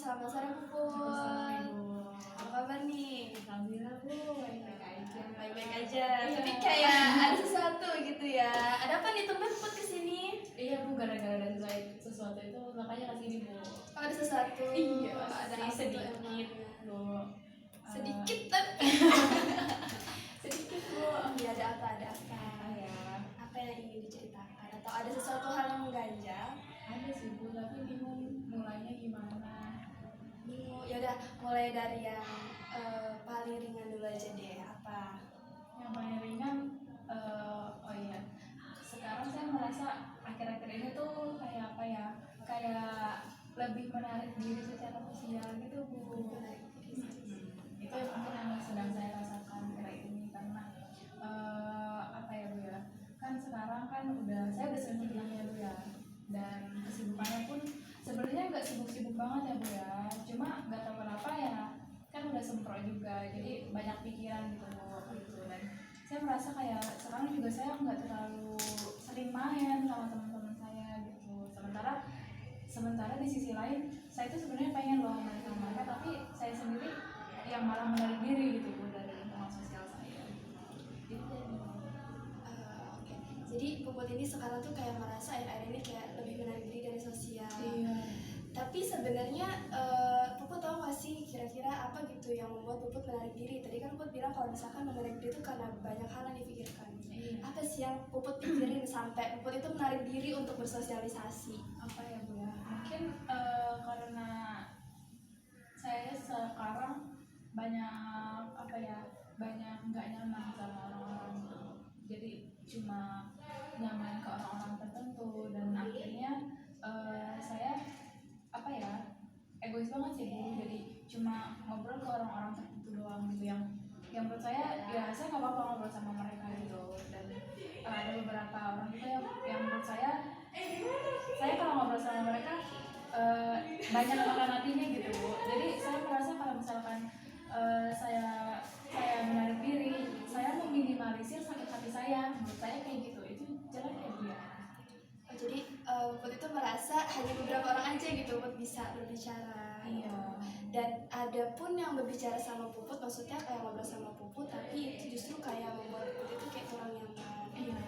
selamat sore Puput. Apa kabar nih? Alhamdulillah Bu, baik-baik aja. Baik-baik aja. Tapi kayak ada sesuatu gitu ya. Ada apa nih tumben Puput kesini? Iya Bu, gara-gara ada sesuatu itu makanya kesini Bu. Oh, ada sesuatu. Iya, ada sih, apa tuh sedikit emangnya? Bu. Sedikit tapi. Sedikit Bu. Iya, ada apa? Ada apa? Ya, Apa yang ingin diceritakan? Atau ada sesuatu hal yang mengganjal? ada sih Bu, tapi bingung mulainya gimana. Ya udah, mulai dari yang paling ringan dulu aja deh. Apa? Yang paling ringan, oh iya, sekarang saya merasa akhir-akhir ini tuh kayak apa ya, kayak lebih menarik diri secara sosial gitu Bu. Itu yang mungkin yang sedang saya rasakan kira ini karena apa ya Bu ya, kan sekarang kan saya udah sering bilang ya Bu ya, dan kesibukannya pun sebenarnya nggak sibuk-sibuk banget ya Bu ya, cuma nggak tahu kenapa ya kan udah semprot juga, jadi banyak pikiran gitu Bu gitu. Dan saya merasa kayak sekarang juga saya nggak terlalu sering main sama teman-teman saya gitu, sementara di sisi lain saya itu sebenarnya pengen loh main sama mereka, tapi saya sendiri yang malah menarik diri gitu Bu dari lingkungan sosial saya gitu. Oke. Jadi Puput ini sekarang tuh kayak merasa akhir-akhir ini kayak lebih menarik diri dari sosial. Iya. Tapi sebenarnya Puput tahu nggak sih kira-kira apa gitu yang membuat Puput menarik diri? Tadi kan Puput bilang kalau misalkan menarik diri itu karena banyak hal yang dipikirkan. Iya. Apa sih yang Puput pikirin sampai Puput itu menarik diri untuk bersosialisasi? Apa ya Bu ya? Mungkin karena saya sekarang banyak nggak nyaman sama orang-orang gitu. Jadi cuma nyaman ke orang-orang tertentu, dan akhirnya saya apa ya, egois banget sih Bu. Jadi cuma ngobrol ke orang-orang tertentu doang gitu, yang menurut saya ya saya nggak apa-apa ngobrol sama mereka gitu. Dan ada beberapa orang juga yang menurut saya kalau ngobrol sama mereka banyak makan hatinya gitu Bu. Jadi saya merasa kalau misalkan saya menarik diri, saya meminimalisir sakit hati saya. Menurut saya kayak gitu, itu jelek ya Bu ya. Jadi Puput itu merasa hanya beberapa orang aja gitu Puput bisa berbicara. Iya. Dan ada pun yang berbicara sama Puput, maksudnya kayak ngobrol sama Puput, tapi itu justru kayak membuat Puput itu kayak kurang nyaman. Iya.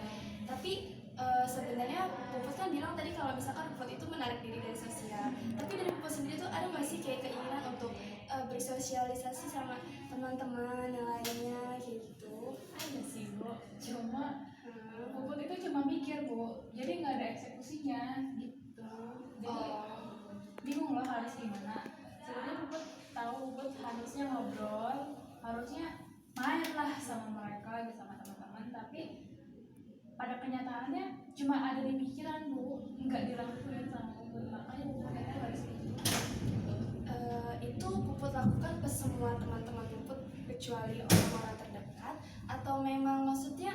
Tapi sebenarnya Puput kan bilang tadi kalau misalkan Puput itu menarik diri dari sosial. Tapi dari Puput sendiri tuh ada nggak sih kayak keinginan untuk bersosialisasi sama teman-teman yang lainnya kayak gitu? Ada sih Bu, cuma Puput itu cuma mikir Bu, jadi nggak ada eksekusinya gitu. Jadi bingung loh harus gimana. Sebenarnya Puput tahu Puput harusnya ngobrol, harusnya main lah sama mereka gitu, sama teman-teman, tapi pada kenyataannya cuma ada di pikiran Bu, nggak dilakuin sama Puput. Makanya Puput harus itu Puput lakukan ke semua teman-teman Puput kecuali orang-orang terdekat, atau memang maksudnya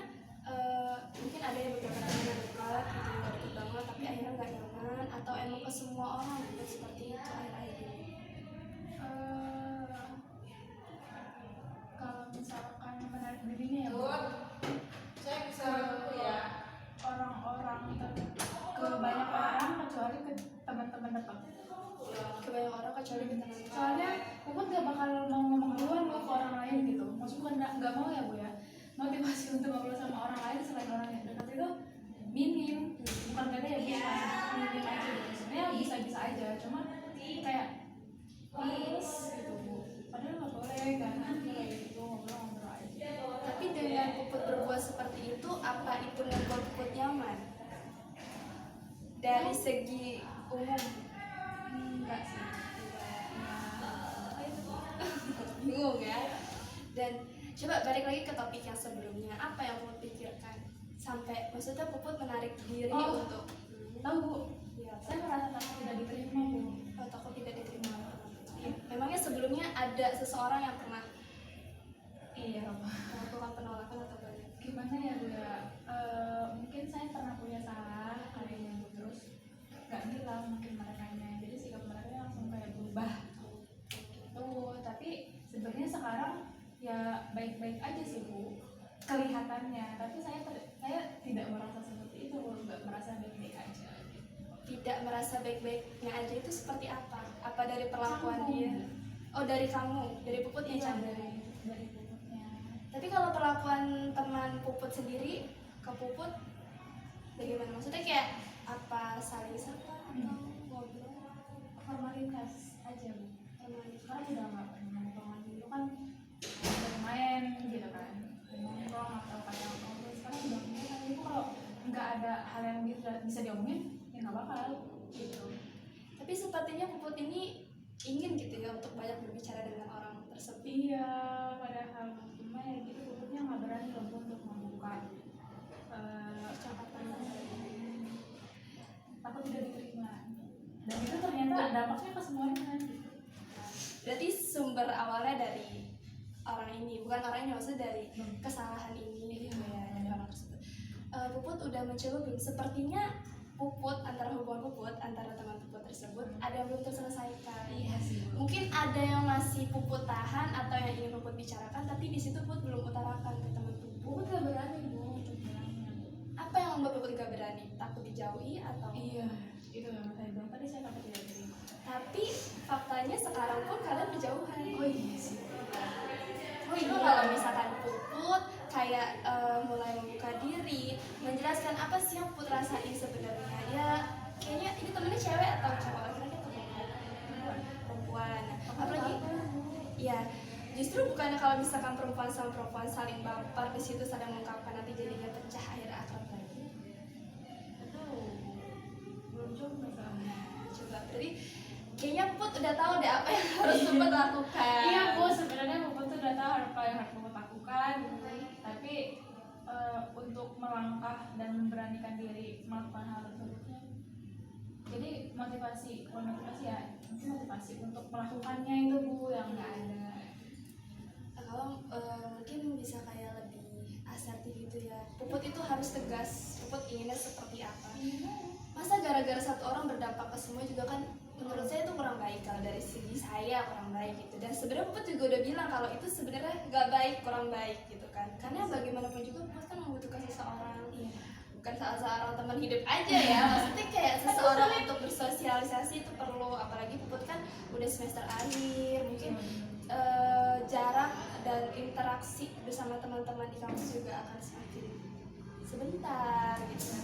mungkin ada yang beberapa teman yang dekat gitu yang gak deket banget tapi akhirnya nggak nyaman, atau emang ke semua orang gitu seperti itu akhir-akhir ini? Kalau misalkan menarik dirinya ya Bu, orang-orang ke banyak orang kecuali ke teman-teman dekat. Ke banyak orang kecuali ke teman. Soalnya Puput gak bakal mau ngomong duluan loh ke orang lain gitu. Maksudnya nggak mau ya Bu ya, motivasi untuk ngobrol sama orang lain selain orang yang dekat itu minim. Bukan gak ada ya Bu, minim aja gitu. Sebenarnya bisa-bisa aja, cuma kayak please gitu Bu, padahal nggak boleh kan kayak gitu, ngobrol-ngobrol aja. Tapi dengan Puput berbuat seperti itu, apa itu membuat Puput nyaman? Dari segi umum? Enggak sih. Bingung ya. Dan coba balik lagi ke topik yang sebelumnya, apa yang Puput pikirkan sampai maksudnya Puput menarik diri untuk Tahu Bu, ya, saya merasa takut tidak diterima Bu. takut tidak diterima. Memangnya sebelumnya ada seseorang yang pernah Iya Pak. melakukan penolakan atau banyak? Gimana ya Bu ya, mungkin saya pernah punya salah kayaknya Bu, terus nggak bilang mungkin merekanya, jadi sikap mereka langsung kayak berubah gitu. Tapi sebenarnya sekarang ya baik-baik aja sih Bu kelihatannya, tapi saya tidak merasa seperti itu Bu, nggak merasa baik-baik aja gitu. tidak merasa baik-baiknya aja itu seperti apa? Apa dari perlakuan dia? Oh, dari kamu, dari Puputnya Iya, canggung. dari Puputnya. Tapi kalau perlakuan teman Puput sendiri ke Puput bagaimana? Maksudnya kayak apa, saling sapa atau ngobrol? Formalitas aja Bu. Formalitas. Sekarang udah nggak pernah nongkrong dulu kan bermain gitu kan, nongkrong atau kayak ngobrol. Sekarang udah enggak kan, itu kalau nggak ada hal yang bisa diomongin ya nggak bakal gitu. Tapi sepertinya Puput ini ingin gitu ya untuk banyak berbicara dengan orang tersebut. Iya, padahal cuma ya gitu Puputnya nggak berani loh Bu untuk membuka percakapan, takut tidak diterima, dan itu ternyata dampaknya ke semuanya kan gitu. Berarti sumber awalnya dari orang ini, bukan orang ini, maksudnya dari kesalahan ini gitu ya, dari orang tersebut. Puput udah mencoba belum? Sepertinya Puput, antara hubungan Puput antara teman Puput tersebut ada yang belum terselesaikan. Iya sih Bu. Mungkin ada yang masih Puput tahan atau yang ingin Puput bicarakan, tapi di situ Puput belum utarakan ke teman Puput. Puput gak berani Bu untuk bilangnya. Apa yang membuat Puput gak berani? Takut dijauhi atau? Iya, itu yang saya bilang tadi, saya takut tidak diterima. Tapi faktanya sekarang pun kalian berjauhan. Oh iya sih. Oh iya, kalau misalkan Puput kayak mulai membuka diri, menjelaskan apa sih yang Puput rasain sebenarnya. Ya kayaknya ini temennya cewek atau cowok, akhirnya perempuan. Apalagi ya justru bukannya kalau misalkan perempuan sama perempuan saling baper di situ saling mengungkapkan, nanti jadinya pecah, akhirnya akrab lagi. Itu belum coba soalnya. Coba berarti kayaknya Puput udah tahu deh apa yang harus Puput lakukan. Iya Bu, sebenarnya Puput tuh udah tahu apa yang harus Puput lakukan, tapi untuk melangkah dan memberanikan diri melakukan hal tersebutnya, jadi motivasi ya, mungkin motivasi untuk melakukannya itu Bu yang nggak ada. Kalau mungkin bisa kayak lebih asertif gitu ya. Puput itu harus tegas, Puput inginnya seperti apa. Masa gara-gara satu orang berdampak ke semua juga kan, menurut saya itu kurang baik. Kalau dari segi saya kurang baik gitu. Dan sebenarnya Puput juga udah bilang kalau itu sebenarnya gak baik, kurang baik gitu kan. Karena bagaimanapun juga Puput kan membutuhkan seseorang, bukan seorang teman hidup aja ya. Maksudnya kayak seseorang untuk bersosialisasi itu perlu. Apalagi Puput kan udah semester akhir, mungkin jarak dan interaksi bersama teman-teman di kampus juga akan semakin sebentar gitu.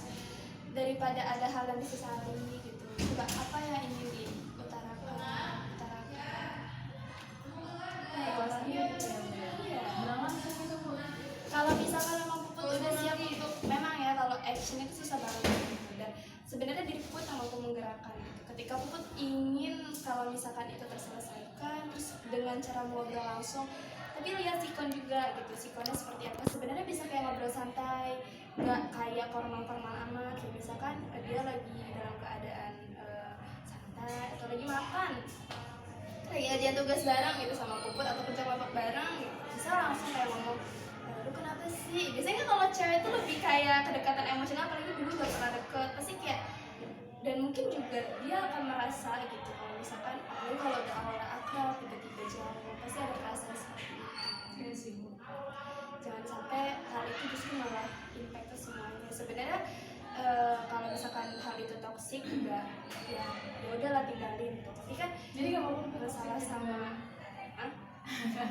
Daripada ada hal yang disesali gitu. Coba apa yang ingin diutarakan? Iya. Bilang langsung itu Bu. Kalau misalkan memang Puput udah siap untuk, memang ya kalau action itu susah banget gitu. Dan sebenarnya diri Puput yang mampu menggerakkan gitu. Ketika Puput ingin kalau misalkan itu terselesaikan, terus dengan cara ngobrol langsung, tapi lihat sikon juga gitu, sikonnya seperti apa. Sebenarnya bisa kayak ngobrol santai, nggak kayak formal-formal amat. Kayak misalkan dia lagi dalam keadaan santai atau lagi makan, lagi ngajian tugas bareng gitu sama Puput atau kerja kelompok bareng gitu. Bisa langsung kayak ngomong, lu kenapa sih? Biasanya kan kalau cewek itu lebih kayak kedekatan emosional, apalagi dulu gak pernah deket, pasti kayak, dan mungkin juga dia akan merasa gitu kalau misalkan lu kalau udah awalnya akrab tiba-tiba jauh, pasti ada perasaan seperti itu. Iya sih Bu. Jangan sampai hal itu justru malah impact ke semuanya. Sebenarnya kalau misalkan hal itu toksik juga ya udahlah tinggalin gitu. Tapi kan Jadi nggak apa-apa masalah sama Enggak,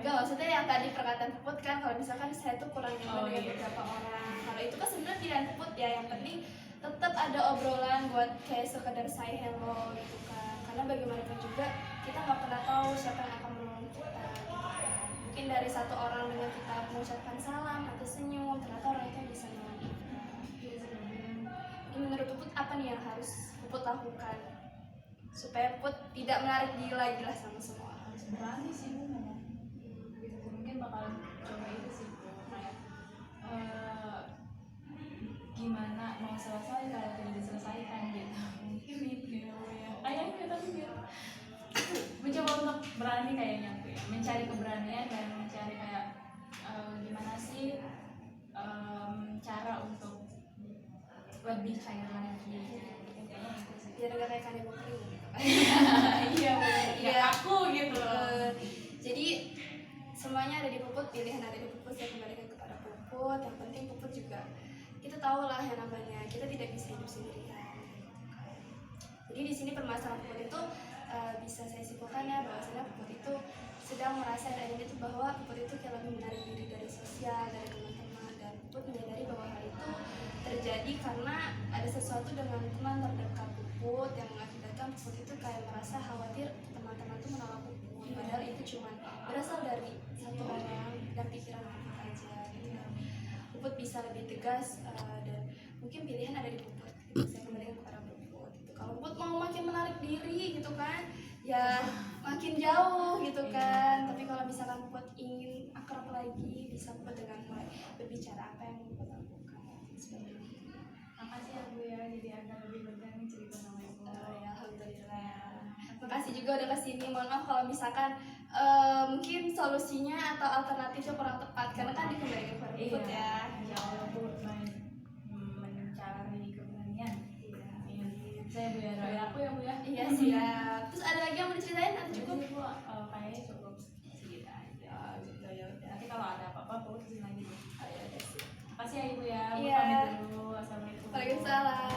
enggak, maksudnya yang tadi perkataan Puput kan, kalau misalkan saya tuh kurang nyaman dengan beberapa orang, kalau itu kan sebenarnya pilihan Puput ya, yang penting tetap ada obrolan buat kayak sekedar say hello gitu kan, karena bagaimanapun juga kita nggak pernah tahu siapa yang akan menolong kita gitu kan. Mungkin dari satu orang dengan kita mengucapkan salam atau senyum, ternyata orang itu bisa nolong kita. Mungkin menurut Puput apa nih yang harus Puput lakukan supaya Puput tidak menarik diri lagi lah sama semua orang? harus berani sih Bu ngomong. Mungkin bakal coba itu sih Bu, kayak gimana mau selesai kalau tidak diselesaikan gitu. Mungkin itu ya Bu ya. Kayaknya tapi biar mencoba untuk berani kayaknya Bu ya, mencari keberanian dan mencari kayak gimana sih cara untuk lebih cair lagi. Kayaknya itu sih. Biar gak kayak kanebo kering gitu. Iya Bu. Iya. Ya aku gitu loh. Jadi semuanya ada di Puput, pilihan ada di Puput, saya kembalikan kepada Puput. Yang penting Puput juga, kita tahu lah yang namanya kita tidak bisa hidup sendirian. Jadi di sini permasalahan Puput itu bisa saya simpulkan ya bahwasanya Puput itu sedang merasa dan ini tuh bahwa Puput itu kayak lebih menarik diri dari sosial, dari teman-teman, dan Puput menyadari bahwa hal itu terjadi karena ada sesuatu dengan teman terdekat Puput yang mengakibatkan Puput itu kayak merasa khawatir teman-teman tuh menolak Puput, padahal itu cuma berasal dari satu orang dan pikiran Puput aja gitu ya. Puput bisa lebih tegas dan mungkin pilihan ada di Puput gitu. Saya kembalikan kepada Puput gitu. Kalau Puput mau makin menarik diri gitu kan ya makin jauh gitu kan, tapi kalau misalkan Puput ingin akrab lagi bisa Puput dengan mulai berbicara apa yang Puput lakukan seperti itu. Makasih ya Bu ya, jadi agak lebih lega nih cerita sama Ibu. Ya alhamdulillah. Makasih juga udah kesini. Mohon maaf kalau misalkan mungkin solusinya atau alternatifnya kurang tepat karena kan dikembalikan kepada Puput ya. Insya Allah Bu mencari keberanian. Iya. Saya Bu ya, doain aku ya Bu ya. Iya siap. Terus ada lagi yang mau diceritain atau cukup? Bu, kayaknya cukup segitu aja. Gitu ya udah. Nanti kalau ada apa-apa Bu kesini lagi Bu. Oh, ya udah sih. Makasih ya Ibu ya. Bu Iya. pamit dulu. Assalamualaikum. Waalaikumsalam.